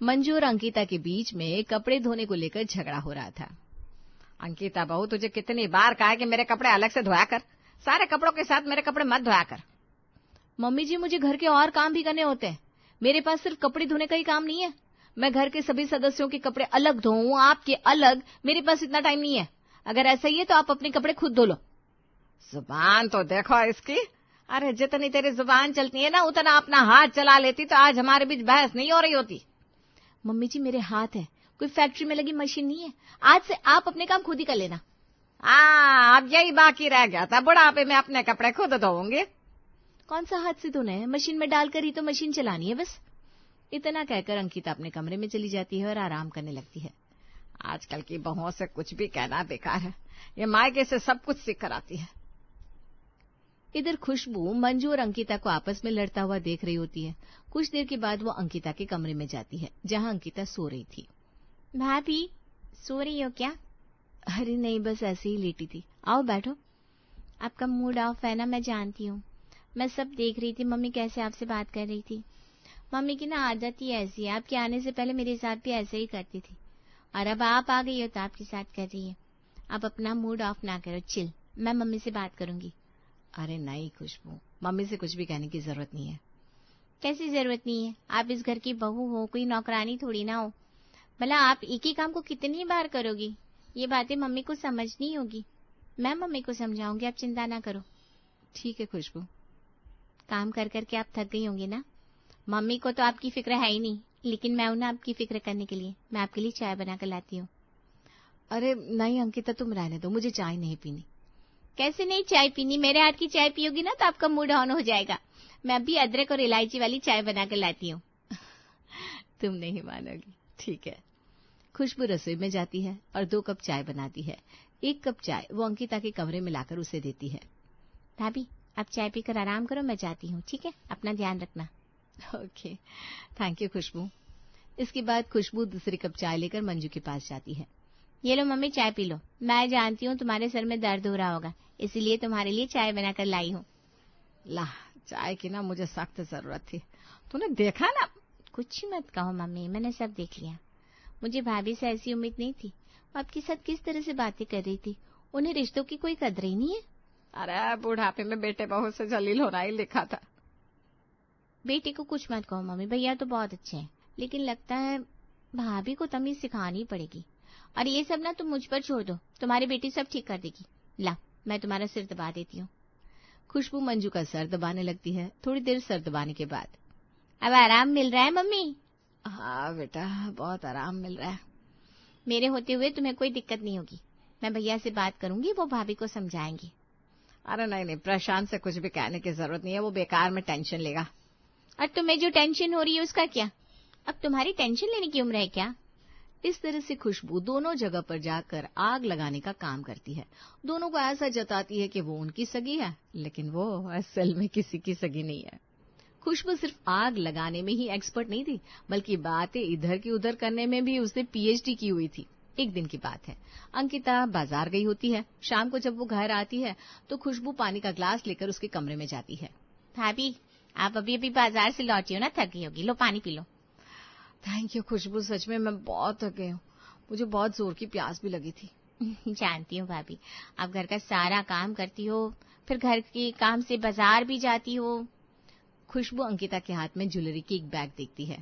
मंजू और अंकिता के बीच में कपड़े धोने को लेकर झगड़ा हो रहा था। अंकिता बहू, तुझे कितनी बार कहा है कि मेरे कपड़े अलग से धोया कर, सारे कपड़ों के साथ मेरे कपड़े मत धोया कर। मम्मी जी, मुझे घर के और काम भी करने होते हैं, मेरे पास सिर्फ कपड़े धोने का ही काम नहीं है। मैं घर के सभी सदस्यों के कपड़े अलग धोऊं, आपके अलग, मेरे पास इतना टाइम नहीं है। अगर ऐसा ही है तो आप अपने कपड़े खुद धो लो। जुबान तो देखो इसकी। अरे जितनी तेरी जुबान चलती है ना, उतना अपना हाथ चला लेती तो आज हमारे बीच बहस नहीं हो रही होती। मम्मी जी, मेरे हाथ है, कोई फैक्ट्री में लगी मशीन नहीं है। आज से आप अपने काम खुद ही कर लेना। अब यही बाकी रह गया था, बुढ़ापे में अपने कपड़े खुद धोऊंगी। कौन सा हाथ से धोना है, मशीन में डालकर ही तो मशीन चलानी है बस। इतना कहकर अंकिता अपने कमरे में चली जाती है और आराम करने लगती है। आजकल की बहुओं से कुछ भी कहना बेकार है, ये मायके से सब कुछ सीख कर आती है। इधर खुशबू मंजू और अंकिता को आपस में लड़ता हुआ देख रही होती है। कुछ देर के बाद वो अंकिता के कमरे में जाती है, जहां अंकिता सो रही थी। भाभी, सो रही हो क्या? अरे नहीं, बस ऐसे ही लेटी थी। आओ बैठो। आपका मूड ऑफ है ना, मैं जानती हूँ। मैं सब देख रही थी, मम्मी कैसे आपसे बात कर रही थी। मम्मी की ना आदत ही ऐसी है, आपके आने से पहले मेरे साथ भी ऐसे ही करती थी, और अब आप आ गई हो तो आपके साथ कर रही है। आप अपना मूड ऑफ ना करो, चिल, मैं मम्मी से बात करूंगी। अरे नहीं खुशबू, मम्मी से कुछ भी कहने की जरूरत नहीं है। कैसी जरूरत नहीं है? आप इस घर की बहू हो, कोई नौकरानी थोड़ी ना हो। भला आप एक ही काम को कितनी बार करोगी? ये बातें मम्मी को समझनी होगी, मैं मम्मी को समझाऊंगी, आप चिंता ना करो। ठीक है खुशबू। काम कर करके आप थक गई होंगी ना। मम्मी को तो आपकी फिक्र है ही नहीं, लेकिन मैं हूं ना आपकी फिक्र करने के लिए। मैं आपके लिए चाय बना कर लाती हूँ। अरे नहीं अंकिता, तुम रहने दो, मुझे चाय नहीं पीनी। कैसे नहीं चाय पीनी? मेरे हाथ की चाय पियोगी ना तो आपका मूड ऑन हो जाएगा। मैं अभी अदरक और इलायची वाली चाय बना कर लाती हूँ। तुम नहीं मानोगी। ठीक है। खुशबू रसोई में जाती है और 2 कप चाय बनाती है। 1 कप चाय वो अंकिता के कमरे में लाकर उसे देती है। भाभी, आप चाय पीकर आराम करो, मैं जाती हूँ, ठीक है? अपना ध्यान रखना। ओके, थैंक यू खुशबू। इसके बाद खुशबू दूसरी कप चाय लेकर मंजू के पास जाती है। ये लो मम्मी, चाय पी लो। मैं जानती हूँ तुम्हारे सर में दर्द हो रहा होगा, इसीलिए तुम्हारे लिए चाय बनाकर लाई हूँ। ला, चाय की ना मुझे सख्त जरूरत थी। तूने देखा ना। कुछ मत कहो मम्मी, मैंने सब देख लिया। मुझे भाभी से ऐसी उम्मीद नहीं थी। वो आपके साथ किस तरह से बातें कर रही थी, उन्हें रिश्तों की कोई कदर ही नहीं है। अरे बुढ़ापे में बेटे बहू से जलील होना ही लिखा था। बेटे को कुछ मत कहो मम्मी, भैया तो बहुत अच्छे हैं, लेकिन लगता है भाभी को तमीज सिखानी पड़ेगी। और ये सब ना तुम मुझ पर छोड़ दो, तुम्हारी बेटी सब ठीक कर देगी। ला, मैं तुम्हारा सिर दबा देती हूँ। खुशबू मंजू का सर दबाने लगती है। थोड़ी देर सर दबाने के बाद, अब आराम मिल रहा है मम्मी? हाँ बेटा, बहुत आराम मिल रहा है। मेरे होते हुए तुम्हें कोई दिक्कत नहीं होगी। मैं भैया से बात करूंगी, वो भाभी को समझाएंगे। अरे नहीं, प्रशांत से कुछ भी कहने की जरूरत नहीं है, वो बेकार में टेंशन लेगा। और तुम्हें जो टेंशन हो रही है उसका क्या? अब तुम्हारी टेंशन लेने की उम्र है क्या? इस तरह से खुशबू दोनों जगह पर जाकर आग लगाने का काम करती है। दोनों को ऐसा जताती है कि वो उनकी सगी है, लेकिन वो असल में किसी की सगी नहीं है। खुशबू सिर्फ आग लगाने में ही एक्सपर्ट नहीं थी, बल्कि बातें इधर की उधर करने में भी उसने पीएचडी की हुई थी। एक दिन की बात है, अंकिता बाजार गई होती है। शाम को जब वो घर आती है तो खुशबू पानी का ग्लास लेकर उसके कमरे में जाती है। भाभी, आप अभी अभी बाजार से लौटी हो ना, थक गई होगी, लो पानी पी लो। थैंक यू खुशबू, सच में मैं बहुत थक गई हूँ, मुझे बहुत जोर की प्यास भी लगी थी। जानती हूँ भाभी, आप घर का सारा काम करती हो, फिर घर के काम से बाजार भी जाती हो। खुशबू अंकिता के हाथ में ज्वेलरी की एक बैग देखती है।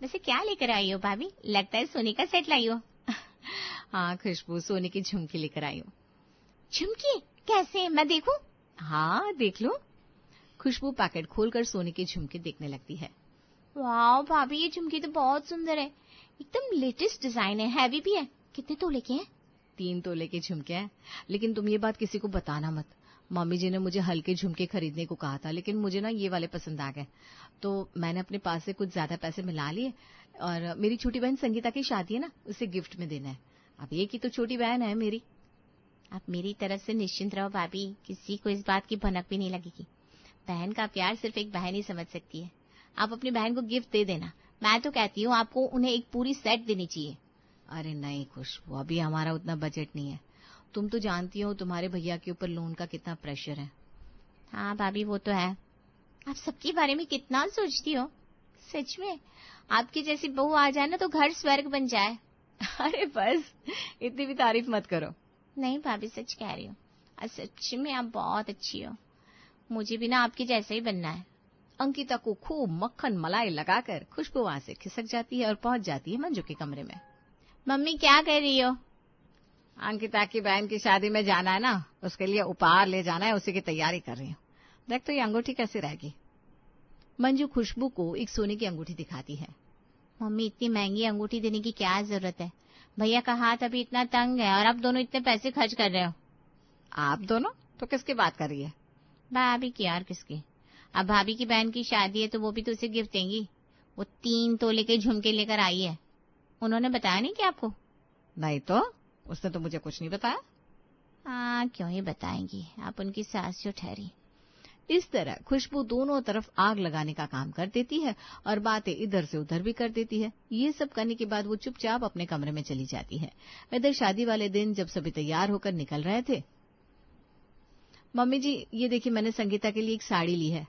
वैसे क्या लेकर आई हो भाभी? लगता है सोने का सेट लाई हो। हाँ खुशबू, सोने की झुमकी लेकर आई हूँ। झुमकी? कैसे, मैं देखूं? हाँ देख लो। खुशबू पैकेट खोलकर सोने के झुमके देखने लगती है। वाह भाभी, ये झुमकी तो बहुत सुंदर है, एकदम लेटेस्ट डिजाइन है, हैवी भी है। कितने तोले के हैं? 3 तोले के झुमके हैं, लेकिन तुम ये बात किसी को बताना मत। मम्मी जी ने मुझे हल्के झुमके खरीदने को कहा था, लेकिन मुझे ना ये वाले पसंद आ गए, तो मैंने अपने पास से कुछ ज्यादा पैसे मिला लिए। और मेरी छोटी बहन संगीता की शादी है ना, उसे गिफ्ट में देना है। अब एक ही तो छोटी बहन है मेरी। आप मेरी तरफ से निश्चिंत रहो भाभी, किसी को इस बात की भनक भी नहीं लगेगी। बहन का प्यार सिर्फ एक बहन ही समझ सकती है। आप अपनी बहन को गिफ्ट दे देना। मैं तो कहती हूँ आपको उन्हें एक पूरी सेट देनी चाहिए। अरे नहीं खुशबू, अभी हमारा उतना बजट नहीं है। तुम तो जानती हो तुम्हारे भैया के ऊपर लोन का कितना प्रेशर है। हाँ भाभी, वो तो है। आप सबके बारे में कितना सोचती हो। सच में आपकी जैसी बहू आ जाए ना तो घर स्वर्ग बन जाए। अरे बस, इतनी भी तारीफ मत करो। नहीं भाभी, सच कह रही हूँ। सच में आप बहुत अच्छी हो, मुझे भी ना आपकी जैसे ही बनना है। अंकिता को खूब मक्खन मलाई लगाकर खुशबू वहां से खिसक जाती है और पहुंच जाती है मंजू के कमरे में। मम्मी क्या कर रही हो? अंकिता की बहन की शादी में जाना है ना, उसके लिए उपहार ले जाना है, उसी की तैयारी कर रही हूँ। देख तो ये अंगूठी कैसी रहेगी। मंजू खुशबू को एक सोने की अंगूठी दिखाती है। मम्मी इतनी महंगी अंगूठी देने की क्या जरूरत है? भैया का हाथ अभी इतना तंग है और आप दोनों इतने पैसे खर्च कर रहे हो। आप दोनों तो किसकी बात कर रही है? भाभी की। और किसकी? अब भाभी की बहन की शादी है तो वो भी तो उसे गिफ्ट देंगी। वो 3 तोले के झुमके लेकर आई है। उन्होंने बताया नहीं क्या आपको? नहीं तो, उसने तो मुझे कुछ नहीं बताया। हाँ, क्यों ही बताएंगी, आप उनकी सास जो ठहरी। इस तरह खुशबू दोनों तरफ आग लगाने का काम कर देती है और बातें इधर से उधर भी कर देती है। ये सब करने के बाद वो चुपचाप अपने कमरे में चली जाती है। इधर शादी वाले दिन जब सभी तैयार होकर निकल रहे थे, मम्मी जी ये देखिए मैंने संगीता के लिए एक साड़ी ली है।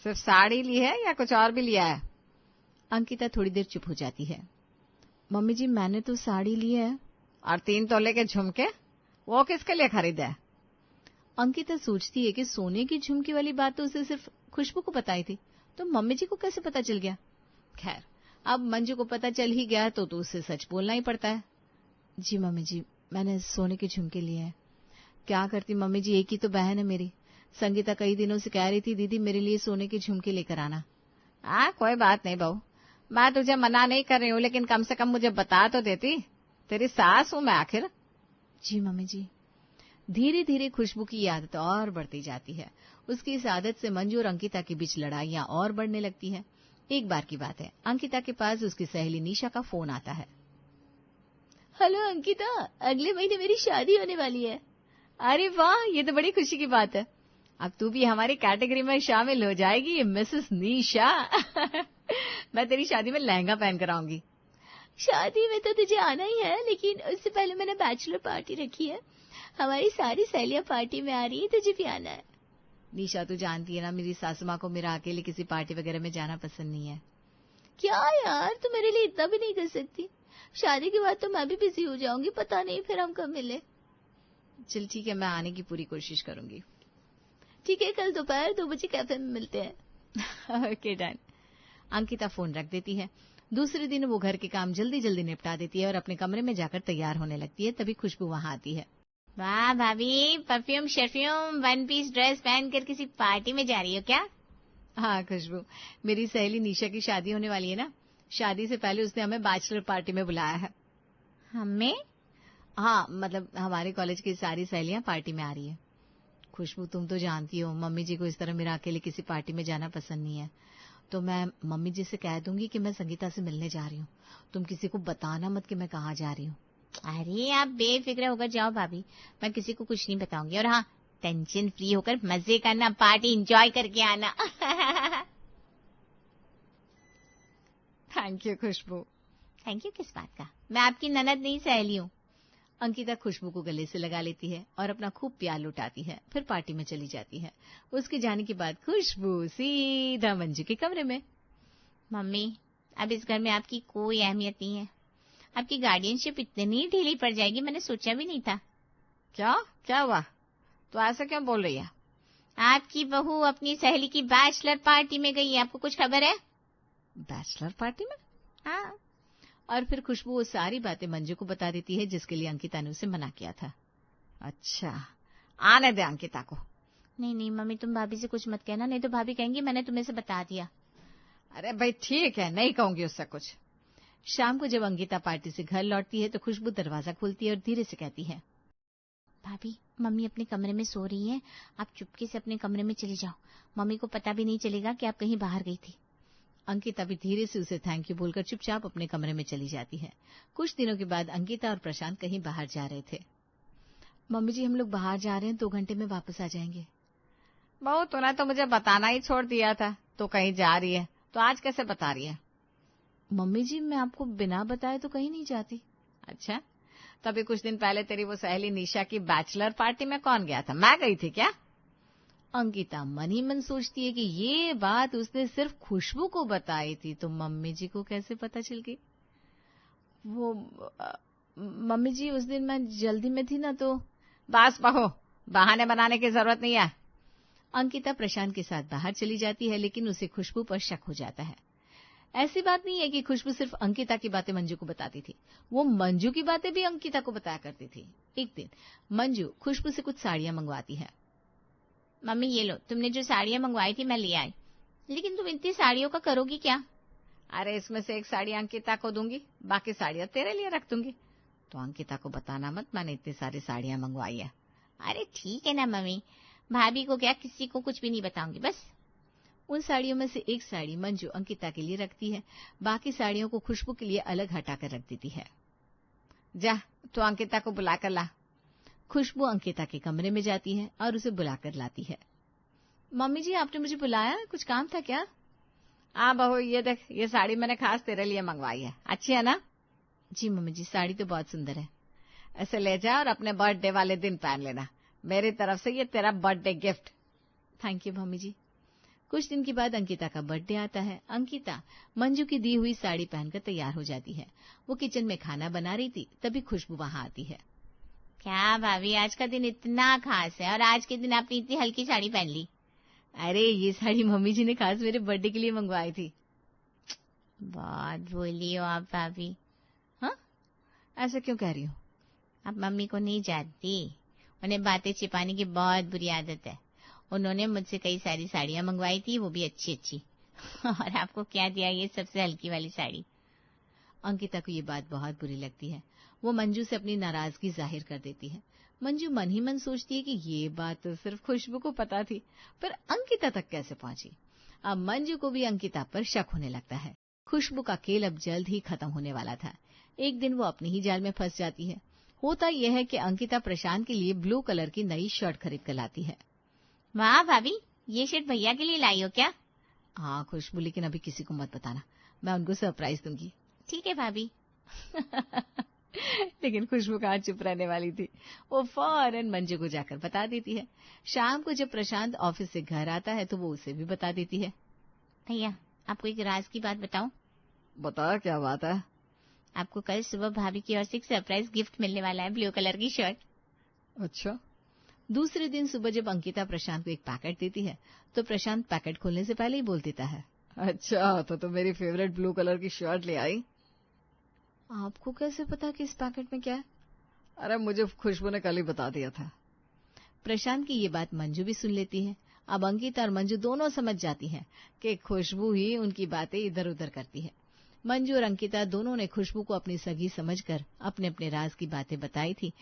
सिर्फ साड़ी ली है या कुछ और भी लिया है? अंकिता थोड़ी देर चुप हो जाती है। मम्मी जी मैंने तो साड़ी ली है। और 3 तोले के झुमके, वो किसके लिए खरीदे? अंकिता सोचती है कि सोने की झुमकी वाली बात तो उसे सिर्फ खुशबू को बताई थी, तो मम्मी जी को कैसे पता चल गया। खैर, अब मंजू को पता चल ही गया तो उसे सच बोलना ही पड़ता है। जी मम्मी जी, मैंने सोने के झुमके लिए हैं। क्या करती मम्मी जी, एक ही तो बहन है मेरी। संगीता कई दिनों से कह रही थी दीदी मेरे लिए सोने के झुमके लेकर आना। कोई बात नहीं बहू, मैं तुझे मना नहीं कर रही हूँ, लेकिन कम से कम मुझे बता तो देती। तेरी सास हूं मैं आखिर। जी मम्मी जी। धीरे धीरे खुशबू की आदत और बढ़ती जाती है। उसकी इस आदत से मंजू और अंकिता के बीच लड़ाइयां और बढ़ने लगती हैं। एक बार की बात है, अंकिता के पास उसकी सहेली निशा का फोन आता है। हेलो अंकिता, अगले महीने मेरी शादी होने वाली है। अरे वाह, ये तो बड़ी खुशी की बात है। अब तू भी हमारी कैटेगरी में शामिल हो जाएगी, मिसेस निशा। मैं तेरी शादी में लहंगा पहन कर आऊंगी। शादी में तो तुझे आना ही है, लेकिन उससे पहले मैंने बैचलर पार्टी रखी है। हमारी सारी सहेलियां पार्टी में आ रही है, तुझे भी आना है। निशा तू जानती है ना, मेरी सासू माँ को मेरा अकेले किसी पार्टी वगैरह में जाना पसंद नहीं है। क्या यार, तू मेरे लिए इतना भी नहीं कर सकती। शादी के बाद तो मैं भी बिजी हो जाऊंगी, पता नहीं फिर हम कब मिले। चल ठीक है, मैं आने की पूरी कोशिश करूंगी। ठीक है, कल दोपहर 2 बजे कैफे में मिलते हैं। Okay done. अंकिता फोन रख देती है। दूसरे दिन वो घर के काम जल्दी जल्दी निपटा देती है और अपने कमरे में जाकर तैयार होने लगती है। तभी खुशबू वहां आती है। वाह भाभी, परफ्यूम शर्फ्यूम 1 पीस ड्रेस पहनकर किसी पार्टी में जा रही हो क्या? हाँ खुशबू, मेरी सहेली निशा की शादी होने वाली है ना। शादी से पहले उसने हमें बैचलर पार्टी में बुलाया है। हमें? हाँ, मतलब हमारे कॉलेज की सारी सहेलियां पार्टी में आ रही है। खुशबू तुम तो जानती हो, मम्मी जी को इस तरह मेरा अकेले किसी पार्टी में जाना पसंद नहीं है। तो मैं मम्मी जी से कह दूंगी कि मैं संगीता से मिलने जा रही हूँ। तुम किसी को बताना मत कि मैं कहाँ जा रही हूँ। अरे आप बेफिक्र होकर जाओ भाभी, मैं किसी को कुछ नहीं बताऊंगी। और हाँ, टेंशन फ्री होकर मजे करना, पार्टी एंजॉय करके आना। Thank you Khushbu. Thank you किस बात का, मैं आपकी ननद नहीं सहेली हूँ। अंकिता खुशबू को गले से लगा लेती है और अपना खूब प्यार लुटाती है, फिर पार्टी में चली जाती है। उसके जाने के बाद खुशबू सीधा मंजू के कमरे में। मम्मी, अब इस घर में आपकी कोई अहमियत नहीं है। आपकी गार्डियनशिप इतनी ढीली पड़ जाएगी, मैंने सोचा भी नहीं था। क्या हुआ? तो ऐसा क्यों बोल रही है? आपकी बहू अपनी सहेली की बैचलर पार्टी में गई है, आपको कुछ खबर है? बैचलर पार्टी में? हाँ। और फिर खुशबू वो सारी बातें मंजू को बता देती है जिसके लिए अंकिता ने उसे मना किया था। अच्छा, आने दे अंकिता को। नहीं नहीं मम्मी, तुम भाभी से कुछ मत कहना, नहीं तो भाभी कहेंगी मैंने तुम्हें से बता दिया। अरे भाई ठीक है, नहीं कहूंगी उससे कुछ। शाम को जब अंकिता पार्टी से घर लौटती है तो खुशबू दरवाजा खोलती है और धीरे से कहती है, भाभी मम्मी अपने कमरे में सो रही हैं, आप चुपके से अपने कमरे में चली जाओ। मम्मी को पता भी नहीं चलेगा कि आप कहीं बाहर गई थी। अंकिता भी धीरे से उसे थैंक यू बोलकर चुपचाप अपने कमरे में चली जाती है। कुछ दिनों के बाद अंकिता और प्रशांत कहीं बाहर जा रहे थे। मम्मी जी हम लोग बाहर जा रहे हैं, 2 घंटे में वापस आ जाएंगे। बहू तूने तो मुझे बताना ही छोड़ दिया था, तो कहीं जा रही है, तो आज कैसे बता रही है? मम्मी जी मैं आपको बिना बताए तो कहीं नहीं जाती। अच्छा, तभी कुछ दिन पहले तेरी वो सहेली निशा की बैचलर पार्टी में कौन गया था? मैं गई थी क्या? अंकिता मन ही मन सोचती है कि ये बात उसने सिर्फ खुशबू को बताई थी, तो मम्मी जी को कैसे पता चल गई? वो मम्मी जी उस दिन मैं जल्दी में थी ना, तो बस बहू, बहाने बनाने की जरूरत नहीं है। अंकिता प्रशांत के साथ बाहर चली जाती है, लेकिन उसे खुशबू पर शक हो जाता है। ऐसी बात नहीं है कि खुशबू सिर्फ अंकिता की बातें मंजू को बताती थी, वो मंजू की बातें भी अंकिता को बताया करती थी। एक दिन मंजू खुशबू से कुछ साड़ियां मंगवाती है। मम्मी ये लो, तुमने जो साड़ियां मंगवाई थी मैं ले आई, लेकिन तुम इतनी साड़ियों का करोगी क्या? अरे इसमें से एक साड़ी अंकिता को दूंगी, बाकी साड़ियां तेरे लिए रख दूंगी। तो अंकिता को बताना मत, मैंने इतनी सारी साड़ियां मंगवाई है। अरे ठीक है ना मम्मी, भाभी को क्या, किसी को कुछ भी नहीं बताऊंगी बस। उन साड़ियों में से एक साड़ी मंजू अंकिता के लिए रखती है, बाकी साड़ियों को खुशबू के लिए अलग हटाकर रख देती है। जा तो अंकिता को बुलाकर ला। खुशबू अंकिता के कमरे में जाती है और उसे बुलाकर लाती है। मम्मी जी आपने मुझे बुलाया, कुछ काम था क्या? हाँ बहू, ये देख, ये साड़ी मैंने खास तेरे लिए मंगवाई है, अच्छी है ना? जी मम्मी जी, साड़ी तो बहुत सुंदर है। ऐसे ले जा और अपने बर्थडे वाले दिन पहन लेना, मेरी तरफ से ये तेरा birthday gift. Thank you mummy ji. कुछ दिन के बाद अंकिता का बर्थडे आता है। अंकिता मंजू की दी हुई साड़ी पहनकर तैयार हो जाती है। वो किचन में खाना बना रही थी, तभी खुशबू वहां आती है। क्या भाभी, आज का दिन इतना खास है और आज के दिन आपने इतनी हल्की साड़ी पहन ली? अरे ये साड़ी मम्मी जी ने खास मेरे बर्थडे के लिए मंगवाई थी। बहुत बोली हो आप भाभी। हाँ, ऐसा क्यों कह रही हो? आप मम्मी को नहीं जानती, उन्हें बातें छिपाने की बहुत बुरी आदत है। उन्होंने मुझसे कई सारी साड़ियां मंगवाई थी, वो भी अच्छी अच्छी और आपको क्या दिया, ये सबसे हल्की वाली साड़ी। अंकिता को ये बात बहुत बुरी लगती है। वो मंजू से अपनी नाराजगी जाहिर कर देती है। मंजू मन ही मन सोचती है कि ये बात तो सिर्फ खुशबू को पता थी, पर अंकिता तक कैसे पहुंची? अब मंजू को भी अंकिता पर शक होने लगता है। खुशबू का खेल अब जल्द ही खत्म होने वाला था। एक दिन वो अपनी ही जाल में फंस जाती है। होता यह है कि अंकिता प्रशांत के लिए ब्लू कलर की नई शर्ट खरीद कर लाती है। वाह भाभी, ये शर्ट भैया के लिए लाई हो क्या? हाँ खुशबू, लेकिन अभी किसी को मत बताना, मैं उनको सरप्राइज दूंगी। ठीक है भाभी। लेकिन खुशबू कहाँ चुप रहने वाली थी, वो फौरन मंजू को जाकर बता देती है। शाम को जब प्रशांत ऑफिस से घर आता है तो वो उसे भी बता देती है। भैया, आपको एक राज की बात बताऊं? बता, क्या बात है? आपको कल सुबह भाभी की ओर से एक सरप्राइज गिफ्ट मिलने वाला है, ब्लू कलर की शर्ट। अच्छा। दूसरे दिन सुबह जब अंकिता प्रशांत को एक पैकेट देती है तो प्रशांत पैकेट खोलने से पहले ही बोल देता है, अच्छा तो मेरी फेवरेट ब्लू कलर की शर्ट ले आई। आपको कैसे पता कि इस पैकेट में क्या है? अरे मुझे खुशबू ने कल ही बता दिया था। प्रशांत की ये बात मंजू भी सुन लेती है। अब अंकिता और मंजू दोनों समझ जाती हैं कि खुशबू ही उनकी बातें इधर उधर करती है। मंजू और अंकिता दोनों ने खुशबू को अपनी सगी समझकर अपने अपने राज की बातें बताई थी,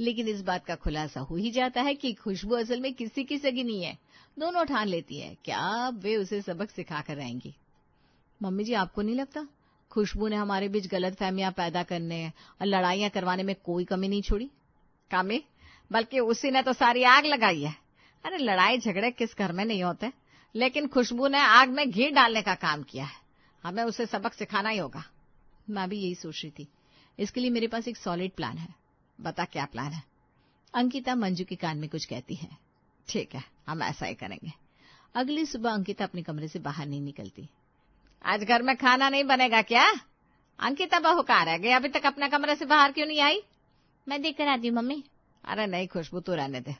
लेकिन इस बात का खुलासा हो ही जाता है कि खुशबू असल में किसी की सगी नहीं है। दोनों ठान लेती है क्या वे उसे सबक सिखा कर रहेंगी। मम्मी जी, आपको नहीं लगता खुशबू ने हमारे बीच गलतफहमियां पैदा करने और लड़ाइयां करवाने में कोई कमी नहीं छोड़ी? कमी? बल्कि उसी ने तो सारी आग लगाई है। अरे लड़ाई झगड़े किस घर में नहीं होते, लेकिन खुशबू ने आग में घी डालने का काम किया है। हमें उसे सबक सिखाना ही होगा। मैं भी यही सोच रही थी। इसके लिए मेरे पास एक सॉलिड प्लान है। बता, क्या प्लान है? अंकिता मंजू के कान में कुछ कहती है। ठीक है, हम ऐसा ही करेंगे। अगली सुबह अंकिता अपने कमरे से बाहर नहीं निकलती। आज घर में खाना नहीं बनेगा क्या? अंकिता बहू कहाँ रह गई, अभी तक अपने कमरे से बाहर क्यों नहीं आई? मैं देख कर आती हूँ मम्मी। अरे नहीं खुशबू, तू रहने दे,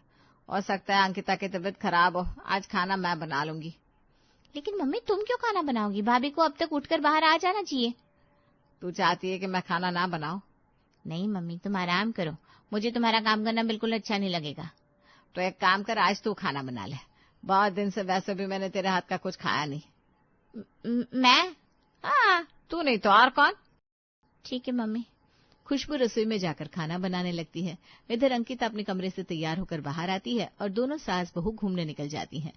हो सकता है अंकिता की तबीयत खराब हो। आज खाना मैं बना लूंगी। लेकिन मम्मी तुम क्यों खाना बनाओगी? भाभी को अब तक उठकर बाहर आ जाना चाहिए। तू चाहती है कि मैं खाना ना बनाऊं? नहीं मम्मी, तुम आराम करो, मुझे तुम्हारा काम करना बिल्कुल अच्छा नहीं लगेगा। तो एक काम कर, आज तू खाना बना ले। बहुत दिन से वैसे भी मैंने तेरे हाथ का कुछ खाया नहीं। मैं? हाँ, तू नहीं तो और कौन? ठीक है मम्मी। खुशबू रसोई में जाकर खाना बनाने लगती है। इधर अंकिता अपने कमरे से तैयार होकर बाहर आती है और दोनों सास बहू घूमने निकल जाती हैं।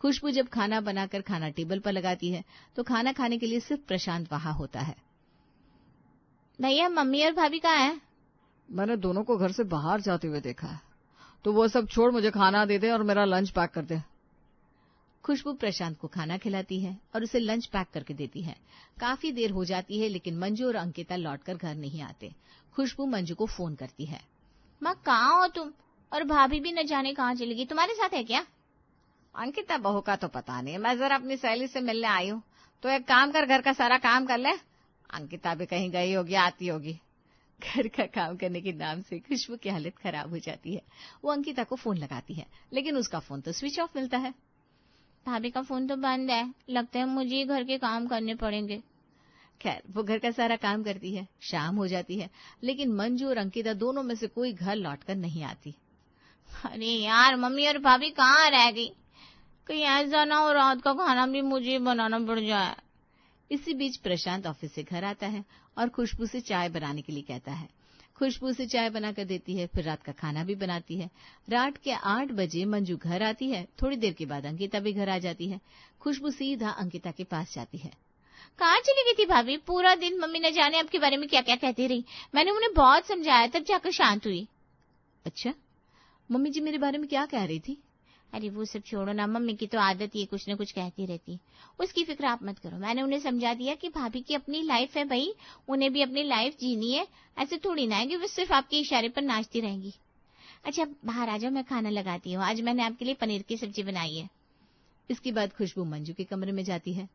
खुशबू जब खाना बनाकर खाना टेबल पर लगाती है तो खाना खाने के लिए सिर्फ प्रशांत वहां होता है। भैया, मम्मी और भाभी कहाँ हैं? मैंने दोनों को घर से बाहर जाते हुए देखा है, तो वो सब छोड़ मुझे खाना दे दे और मेरा लंच पैक कर दे। खुशबू प्रशांत को खाना खिलाती है और उसे लंच पैक करके देती है। काफी देर हो जाती है लेकिन मंजू और अंकिता लौटकर घर नहीं आते। खुशबू मंजू को फोन करती है। माँ, कहाँ हो तुम? और भाभी भी न जाने कहाँ चली गई, तुम्हारे साथ है क्या? अंकिता बहू का तो पता नहीं, मैं जरा अपनी सहेली से मिलने आई हूँ, तो एक काम कर, घर का सारा काम कर ले। अंकिता भी कहीं गई होगी, आती होगी। घर का काम करने के नाम से खुशबू की हालत खराब हो जाती है। वो अंकिता को फोन लगाती है, लेकिन उसका फोन तो स्विच ऑफ मिलता है। भाभी का फोन तो बंद है, लगता है मुझे ही घर के काम करने पड़ेंगे। खैर, वो घर का सारा काम करती है, शाम हो जाती है, लेकिन मंजू और अंकिता दोनों में से कोई घर लौटकर नहीं आती। अरे यार, मम्मी और भाभी कहाँ रह गई? कहीं ऐसा ना हो रात का खाना भी मुझे बनाना पड़ जाए। इसी बीच प्रशांत ऑफिस से घर आता है और खुशबू से चाय बनाने के लिए कहता है। खुशबू से चाय बनाकर देती है, फिर रात का खाना भी बनाती है। रात के 8 बजे मंजू घर आती है। थोड़ी देर के बाद अंकिता भी घर आ जाती है। खुशबू सीधा अंकिता के पास जाती है। कहाँ चली गई थी भाभी? पूरा दिन मम्मी न जाने आपके बारे में क्या क्या कहती रही। मैंने उन्हें बहुत समझाया, तब जाकर शांत हुई। अच्छा, मम्मी जी मेरे बारे में क्या कह रही थी? अरे वो सब छोड़ो ना, मम्मी की तो आदत ही कुछ न कुछ कहती रहती। उसकी फिक्र आप मत करो, मैंने उन्हें समझा दिया कि भाभी की अपनी लाइफ है भाई, उन्हें भी अपनी लाइफ जीनी है। ऐसे थोड़ी ना है कि वो सिर्फ आपके इशारे पर नाचती रहेंगी। अच्छा बाहर आ जाओ, मैं खाना लगाती हूँ, आज मैंने आपके लिए पनीर की सब्जी बनाई है। इसके बाद खुशबू मंजू के कमरे में जाती है।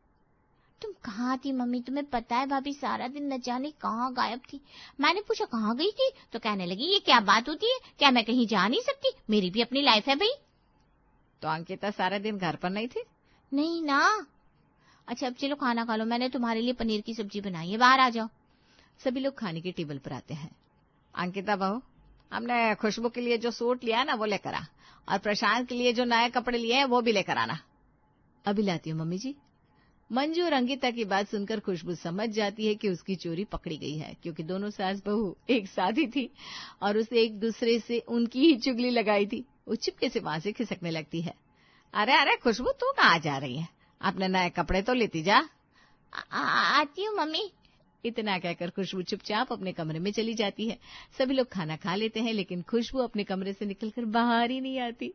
तुम कहाँ थी मम्मी? तुम्हें पता है भाभी सारा दिन न जाने कहाँ गायब थी। मैंने पूछा कहाँ गई थी, तो कहने लगी ये क्या बात होती है, क्या मैं कहीं जा नहीं सकती? मेरी भी अपनी लाइफ है भाई। तो अंकिता सारा दिन घर पर नहीं थी? नहीं ना। अच्छा अब चलो खाना खा लो, मैंने तुम्हारे लिए पनीर की सब्जी बनाई है, बाहर आ जाओ। सभी लोग खाने के टेबल पर आते हैं। अंकिता बहू, हमने खुशबू के लिए जो सूट लिया ना वो लेकर आ, और प्रशांत के लिए जो नए कपड़े लिए हैं वो भी लेकर आना। अभी लाती हूँ मम्मी जी। मंजू और अंकिता की बात सुनकर खुशबू समझ जाती है कि उसकी चोरी पकड़ी गई है, क्योंकि दोनों सास बहू एक साथ ही थी और उसे एक दूसरे से उनकी ही चुगली लगाई थी। वो चुपके से वहां से खिसकने लगती है। अरे अरे खुशबू, तू कहाँ जा रही है? अपने नए कपड़े तो लेती जा। आती हूँ मम्मी। इतना कहकर खुशबू चुपचाप अपने कमरे में चली जाती है। सभी लोग खाना खा लेते हैं, लेकिन खुशबू अपने कमरे से निकलकर बाहर ही नहीं आती।